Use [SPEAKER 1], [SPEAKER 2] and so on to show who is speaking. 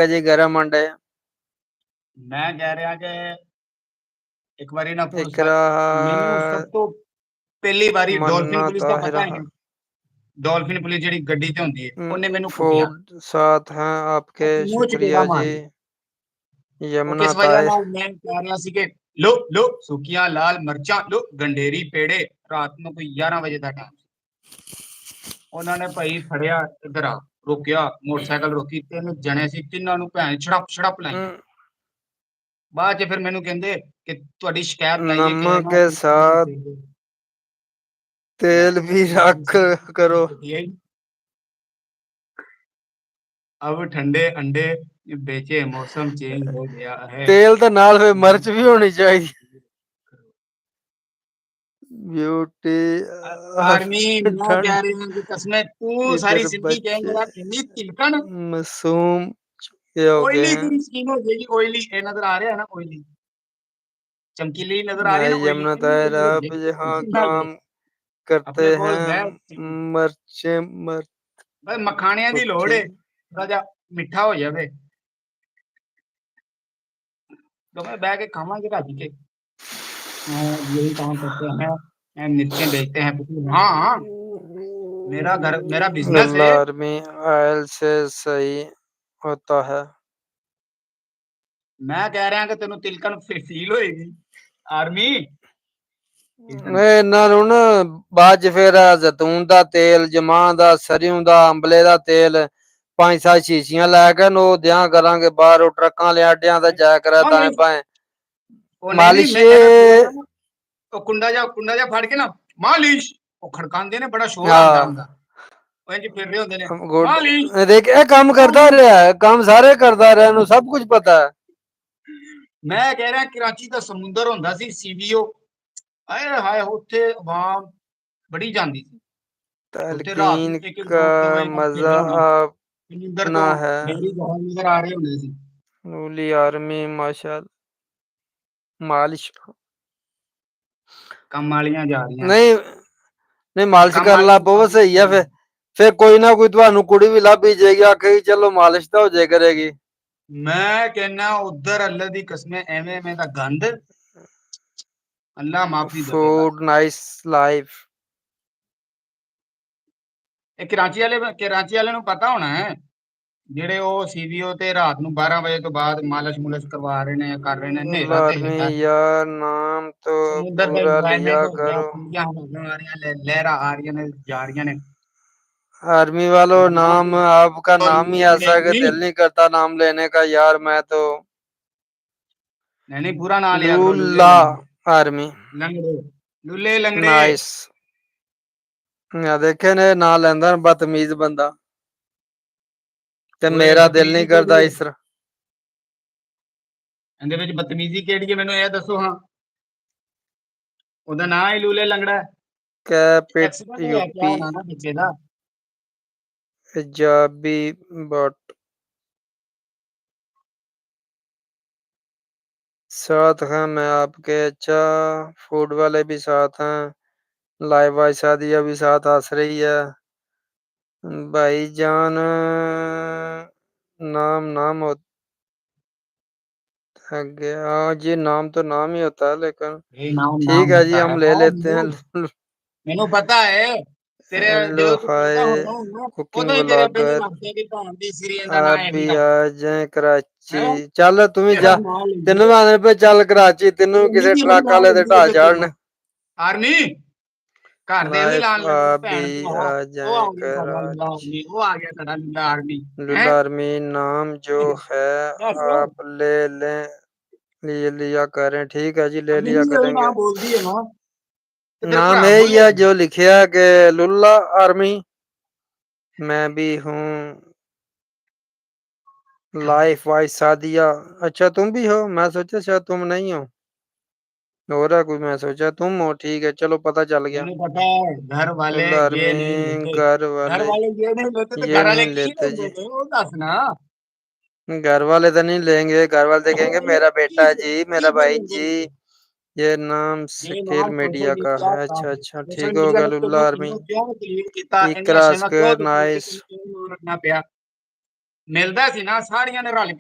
[SPEAKER 1] ਜੀ ਗਰਮ ਅੰਡੇ।
[SPEAKER 2] ਮੈਂ ਕਹਿ ਰਿਹਾ ਕਿ ਇੱਕ ਵਾਰੀ ਨਾ
[SPEAKER 1] ਇਕਰਾ
[SPEAKER 2] ਮੈਨੂੰ ਸਭ ਤੋਂ ਪਹਿਲੀ ਵਾਰੀ ਡੋਲਫਿਨ
[SPEAKER 1] ਮੰਨਾ
[SPEAKER 2] ਪੁਲਿਸ ਦਾ ਪਤਾ
[SPEAKER 1] ਤਾਹਿਰਾ
[SPEAKER 2] ਹੈ। ਡੋਲਫਿਨ ਪੁਲਿਸ ਜਿਹੜੀ ਗੱਡੀ ਤੇ ਹੁੰਦੀ ਹੈ, ਉਹਨੇ ਮੈਨੂੰ ਕੁੱਟਿਆ,
[SPEAKER 1] फूड साथ हैं आपके
[SPEAKER 2] ਮੂੰਹ ਚ
[SPEAKER 1] शुक्रिया
[SPEAKER 2] ਟੇਲਾ
[SPEAKER 1] जी।
[SPEAKER 2] ਮਾਰਿਆ। ਉਹ
[SPEAKER 1] यमुना
[SPEAKER 2] ਕਿਸ ਵਜ੍ਹਾ
[SPEAKER 1] ताहिर
[SPEAKER 2] ਨਾਲ ਮੈਂ ਕਹਿ ਰਿਹਾ ਸੀ ਕਿ ਲੋ ਲੋ ਸੁੱਕੀਆਂ ਲਾਲ ਮਿਰਚਾਂ ਲੋ ਗੰਡੇਰੀ ਪੇੜੇ। ਰਾਤ ਨੂੰ ਕੋਈ 11 ਵਜੇ ਦਾ ਟਾਈਮ, ਉਹਨਾਂ ਨੇ ਭਾਈ ਫੜਿਆ, ਇੱਧਰ ਆ, ਰੋਕਿਆ, ਮੋਟਰਸਾਈਕਲ ਰੋਕੀ, 3 ਜਣੇ ਸੀ, ਤਿੰਨਾਂ ਨੂੰ ਭੈਣ ਛੜਪ ਛੜਪ ਲਾਈਆਂ। ਬਾਅਦ ਚ ਫਿਰ ਮੈਨੂੰ ਕਹਿੰਦੇ ਕਿ ਤੁਹਾਡੀ ਸ਼ਿਕਾਇਤ ਲਾਈਏ ਕਿ
[SPEAKER 1] नमक
[SPEAKER 2] ਨਾ
[SPEAKER 1] के साथ तेल भी रख करो।
[SPEAKER 2] अब ठंडे अंडे बेचे, मौसम चेंज हो गया है।
[SPEAKER 1] तेल तो नाल फिर मिर्च भी होनी चाहिए। ब्यूटी
[SPEAKER 2] आर्मी मैं कह रही हूँ कि कसमें तू सारी
[SPEAKER 1] इधर
[SPEAKER 2] जिंदगी कहेंगे
[SPEAKER 1] बच्चे
[SPEAKER 2] यार इतनी तिलकन
[SPEAKER 1] मासूम ये हो गए
[SPEAKER 2] ऑयली
[SPEAKER 1] हैं।
[SPEAKER 2] तेरी स्किन हो जाएगी, ऑयली ये नजर आ रहा है ना, ऑयली चमकीली नजर आ रही है ना, ऑयली
[SPEAKER 1] यमुना ताहिर
[SPEAKER 2] हो
[SPEAKER 1] आप यहाँ
[SPEAKER 2] जाएगी।
[SPEAKER 1] काम करते
[SPEAKER 2] अपने कोल
[SPEAKER 1] हैं।
[SPEAKER 2] है
[SPEAKER 1] मिर्चे मर
[SPEAKER 2] बस मखाणियां दी लोड़ है, थोड़ा जा मिठा हो जाए तो मैं बह के खावांगे राजी के। यही काम करते हैं, मिर्चें बेचते हैं। हाँ हाँ, मेरा घर मेरा बिजनेस है।
[SPEAKER 1] आर्मी ऑयल से सही होता है।
[SPEAKER 2] मैं कह रहा कि तेन तिलकन फील होएगी आर्मी।
[SPEAKER 1] ਨਹੀਂ ਇਹਨਾਂ ਨੂੰ ਨਾ ਬਾਅਦ ਚ ਫਿਰ ਜ਼ੈਤੂਨ ਦਾ ਤੇਲ, ਜਮਾਂ ਦਾ, ਸਰੋਂ ਦਾ, ਅੰਬਲੇ ਦਾ ਤੇਲ 5-7 ਸ਼ੀਸ਼ੀਆਂ ਲੈ ਕੇ ਉਹ ਦਿਆਂ ਕਰਾਂਗੇ ਬਾਹਰ, ਉਹ ਟਰੱਕਾਂ ਲਿਆ ਅੱਡਿਆਂ ਤੇ ਜਾਇਆ ਕਰਾ ਤਾਂ ਭਾਵੇਂ
[SPEAKER 2] ਉਹ ਨਹੀਂ ਨਹੀਂ
[SPEAKER 1] ਮਾਲਿਸ਼।
[SPEAKER 2] ਮੈਂ ਇਹਦਾ ਬੋਲਦਾ ਨਾ, ਉਹ ਕੁੰਡਾ ਜਾ ਫੜ ਕੇ ਨਾ ਮਾਲਿਸ਼, ਉਹ ਖੜਕਾਉਂਦੇ ਨੇ, ਬੜਾ ਸ਼ੋਰ ਆਉਂਦਾ ਹੁੰਦਾ, ਉਹ ਇੰਜ ਫਿਰ ਰਹੇ ਹੁੰਦੇ ਨੇ ਮਾਲਿਸ਼।
[SPEAKER 1] ਦੇਖ ਇਹ ਕੰਮ ਕਰਦਾ ਰਿਹਾ, ਕੰਮ ਸਾਰੇ ਕਰਦਾ ਰਿਹਾ, ਇਹਨੂੰ ਸਭ ਕੁਝ ਪਤਾ ਹੈ।
[SPEAKER 2] ਮੈਂ ਕਹਿ ਰਿਹਾ ਕਰਾਚੀ ਦਾ ਸਮੁੰਦਰ ਹੁੰਦਾ ਸੀ, ਸੀਵੀਓ, ਆਏ ਹਾਏ ਉੱਥੇ ਆਵਾਮ ਬੜੀ ਜਾਂਦੀ ਸੀ। ਉੱਥੇ ਰਾਤ
[SPEAKER 1] तलकीन
[SPEAKER 2] ਨੂੰ 1-1
[SPEAKER 1] का
[SPEAKER 2] 2-2 ਵਜੇ ਤੱਕ
[SPEAKER 1] मजा
[SPEAKER 2] ਫਿਰਦੇ ਹੋਣਾ, ਸਮੁੰਦਰ
[SPEAKER 1] अपना
[SPEAKER 2] ਤੋਂ
[SPEAKER 1] है।
[SPEAKER 2] ਡੇਰੀ ਜਹਾਜ਼ ਨਜ਼ਰ ਆ ਰਹੇ ਹੁੰਦੇ ਸੀ।
[SPEAKER 1] रूली आर्मी माशा मालिश
[SPEAKER 2] ਕੰਮ ਵਾਲੀਆਂ ਜਾ ਰਹੀਆਂ ਨੇ,
[SPEAKER 1] नहीं नहीं मालिश
[SPEAKER 2] ਕੰਮ
[SPEAKER 1] कर ला
[SPEAKER 2] ਵਾਲੀਆਂ
[SPEAKER 1] बहुत सही है। फिर कोई ना कोई ਤੁਹਾਨੂੰ ਕੁੜੀ ਵੀ ਲੱਭ ਹੀ ਜਾਏਗੀ, ਆਖੇਗੀ ਚਲੋ ਮਾਲਿਸ਼ ਤਾਂ ਹੋ ਜਾਏ ਕਰੇਗੀ।
[SPEAKER 2] ਮੈਂ ਕਹਿੰਨਾ ਉਧਰ ਅੱਲਾ ਦੀ ਕਸਮੇ ਐਵੇਂ ਦਾ ਗੰਦ ਅੱਲਾ ਮਾਫੀ ਦੇਵੇ ਬਸ।
[SPEAKER 1] Food nice life.
[SPEAKER 2] ਇਹ ਕਰਾਚੀ ਵਾਲੇ ਨੂੰ ਪਤਾ ਹੋਣਾ ਹੈ, ਜਿਹੜੇ ਉਹ ਸੀਵੀਓ ਤੇ ਰਾਤ ਨੂੰ 12 ਵਜੇ ਤੋਂ ਬਾਅਦ ਮਾਲਿਸ਼ ਮੁਲਿਸ਼ ਕਰਵਾ ਰਹੇ ਨੇ, ਕਰ ਰਹੇ ਨੇ, ਹਨੇਰਾ ਤੇ
[SPEAKER 1] आर्मी
[SPEAKER 2] ਹੈਗਾ,
[SPEAKER 1] यार नाम तो
[SPEAKER 2] ਸਮੁੰਦਰ ਦਾ
[SPEAKER 1] पूरा लिया
[SPEAKER 2] ਇੰਜੋਇਮੈਂਟ ਹੋ ਗਿਆ,
[SPEAKER 1] करो।
[SPEAKER 2] ਠੰਡੀਆਂ ਹਵਾਵਾਂ ਆ ਰਹੀਆਂ, ਲਹਿਰਾਂ आ रही ਨੇ, ਜਾ ਰਹੀਆਂ ਨੇ।
[SPEAKER 1] आर्मी वालों नाम आपका नाम ही ऐसा है कि
[SPEAKER 2] नहीं
[SPEAKER 1] दिल नहीं करता नाम लेने का यार। मैं तो
[SPEAKER 2] नहीं पूरा नाम लिया करो, लुल्ले
[SPEAKER 1] लूला आर्मी
[SPEAKER 2] लंगड़े, लुल्ले लंगड़े।
[SPEAKER 1] नाइस। देखे ने ना लेंदा बदतमीज बंदा, ते
[SPEAKER 2] ਓਏ
[SPEAKER 1] मेरा दिल
[SPEAKER 2] ਬਦਤਮੀਜ਼ੀ
[SPEAKER 1] नहीं
[SPEAKER 2] ਕਿਹੜੀ
[SPEAKER 1] करता
[SPEAKER 2] ਹੈ,
[SPEAKER 1] इस तरह।
[SPEAKER 2] ਇਹਦੇ ਵਿੱਚ ਬਦਤਮੀਜ਼ੀ ਕਿਹੜੀ ਹੈ, ਮੈਨੂੰ ਇਹ ਦੱਸੋ ਹਾਂ। ਉਹਦਾ ਨਾਂ ਹੀ ਲੂਲੇ ਲੰਗੜਾ ਹੈ।
[SPEAKER 1] कैपिट
[SPEAKER 2] ਐਕਸੀਡੈਂਟ ਹੋਇਆ ਕਿਆ
[SPEAKER 1] यूपी
[SPEAKER 2] ਹੋਣਾ ਨਾ ਬੱਚੇ ਦਾ।
[SPEAKER 1] पंजाबी बट साथ हैं मैं आपके। अच्छा फूड वाले भी साथ हैं, लाइव वाई शादिया भी साथ हंस रही है। भाईजान नाम होता है गया जी, नाम तो नाम ही होता है लेकिन
[SPEAKER 2] ਇਹ ਨਾਮ
[SPEAKER 1] ठीक
[SPEAKER 2] ਨਾਮ
[SPEAKER 1] है जी
[SPEAKER 2] ਹੁੰਦਾ ਹੈ,
[SPEAKER 1] हम ले
[SPEAKER 2] ਹਾਂ
[SPEAKER 1] लेते हैं।
[SPEAKER 2] ਮੈਨੂੰ ਪਤਾ ਹੈ। ਤੇਰੇ
[SPEAKER 1] हेलो
[SPEAKER 2] ਜਦੋਂ ਤੂੰ
[SPEAKER 1] हाय
[SPEAKER 2] ਪੈਦਾ ਹੋਣਾ ਹੁੰਦਾ
[SPEAKER 1] कुकिंग
[SPEAKER 2] ਉਦੋਂ ही ਤੇਰੇ ਪਹਿਲੇ
[SPEAKER 1] व्लॉगर,
[SPEAKER 2] ਲੱਗਦੇ ਕਿ ਭੈਣ ਦੀ ਸ੍ਰੀ ਦਾ ਨਾਂ
[SPEAKER 1] आप भी
[SPEAKER 2] ਇਹੀ
[SPEAKER 1] आ
[SPEAKER 2] ਰੱਖਦਾ
[SPEAKER 1] जाए कराची।
[SPEAKER 2] ਹੈ,
[SPEAKER 1] चल तू भी
[SPEAKER 2] ਤੇਰਾ
[SPEAKER 1] जा,
[SPEAKER 2] ਨਾਂ
[SPEAKER 1] तेन
[SPEAKER 2] ਲੈਂਦੇ
[SPEAKER 1] आने पे चल कराची, तेन किसी
[SPEAKER 2] ਨਿੱਕੀ ਜਿਹੀ
[SPEAKER 1] ट्रक
[SPEAKER 2] ਨਾਂ
[SPEAKER 1] वाले दे
[SPEAKER 2] ਲੈਂਦੀ
[SPEAKER 1] ढा
[SPEAKER 2] ਉਹਦੇ
[SPEAKER 1] चाड़न।
[SPEAKER 2] ਤੈਨੂੰ आर्मी ਘਰ ਦੇ ਉਹੀ
[SPEAKER 1] लाइफ
[SPEAKER 2] ਲਾਣ ਲੱਗੇ
[SPEAKER 1] आप भी
[SPEAKER 2] ਭੈਣ
[SPEAKER 1] आ
[SPEAKER 2] ਭਰਾ। ਉਹ
[SPEAKER 1] जाए
[SPEAKER 2] ਆ ਗਿਆ ਸਾਡਾ ਲੀਲਾ
[SPEAKER 1] कराची।
[SPEAKER 2] ਆਰਮੀ, ਉਹ ਆ ਗਿਆ ਸਾਡਾ ਲੀਲਾ ਆਰਮੀ ਹੈ।
[SPEAKER 1] लुला आर्मी नाम जो है
[SPEAKER 2] बस
[SPEAKER 1] आप ले लें, लिया करें। ठीक है जी ले
[SPEAKER 2] अभी
[SPEAKER 1] लिया
[SPEAKER 2] भी यही
[SPEAKER 1] करेंगे।
[SPEAKER 2] नाम बोलती है ना, तो फिर
[SPEAKER 1] नाम
[SPEAKER 2] भरा
[SPEAKER 1] है
[SPEAKER 2] बोले।
[SPEAKER 1] या जो लिखा कि लुल्ला आर्मी। मैं भी हूँ लाइफ वाइज सादिया। अच्छा तुम भी हो, मैं सोचा शायद तुम नहीं हो, हो रहा कोई, मैं सोचा तुम हो। ठीक है चलो पता चल गया।
[SPEAKER 2] मैंने पता है घर वाले
[SPEAKER 1] लुल्ला
[SPEAKER 2] ये
[SPEAKER 1] आर्मी
[SPEAKER 2] नहीं लेते,
[SPEAKER 1] घर
[SPEAKER 2] घर
[SPEAKER 1] वाले
[SPEAKER 2] वाले ये नहीं लेते तो
[SPEAKER 1] ये
[SPEAKER 2] घर वाले
[SPEAKER 1] नहीं
[SPEAKER 2] की
[SPEAKER 1] लेते जी।
[SPEAKER 2] लेते वो दसना।
[SPEAKER 1] घर वाले तो नहीं लेंगे, घर वाले देखेंगे मेरा बेटा है जी, मेरा भाई जी।
[SPEAKER 2] ये
[SPEAKER 1] ये नाम सिकिर
[SPEAKER 2] नाम सोशल
[SPEAKER 1] मीडिया का
[SPEAKER 2] मीडिया
[SPEAKER 1] है।
[SPEAKER 2] का
[SPEAKER 1] अच्छा
[SPEAKER 2] है,
[SPEAKER 1] अच्छा
[SPEAKER 2] सोशल
[SPEAKER 1] ठीक हो
[SPEAKER 2] मीडिया
[SPEAKER 1] गया
[SPEAKER 2] ने
[SPEAKER 1] लुल्ला
[SPEAKER 2] तेनों
[SPEAKER 1] आर्मी।
[SPEAKER 2] तेनों क्यों क्लीन किया, इन्हें
[SPEAKER 1] इकरा
[SPEAKER 2] शेमा क्यों
[SPEAKER 1] स्क्वायर
[SPEAKER 2] दिखाई कि
[SPEAKER 1] नाइस।
[SPEAKER 2] तेनों क्यों रखना पिया। ਮਿਲਦਾ ਸੀ ਨਾ ਸਾਰੀਆਂ ਨੇ ਰਲ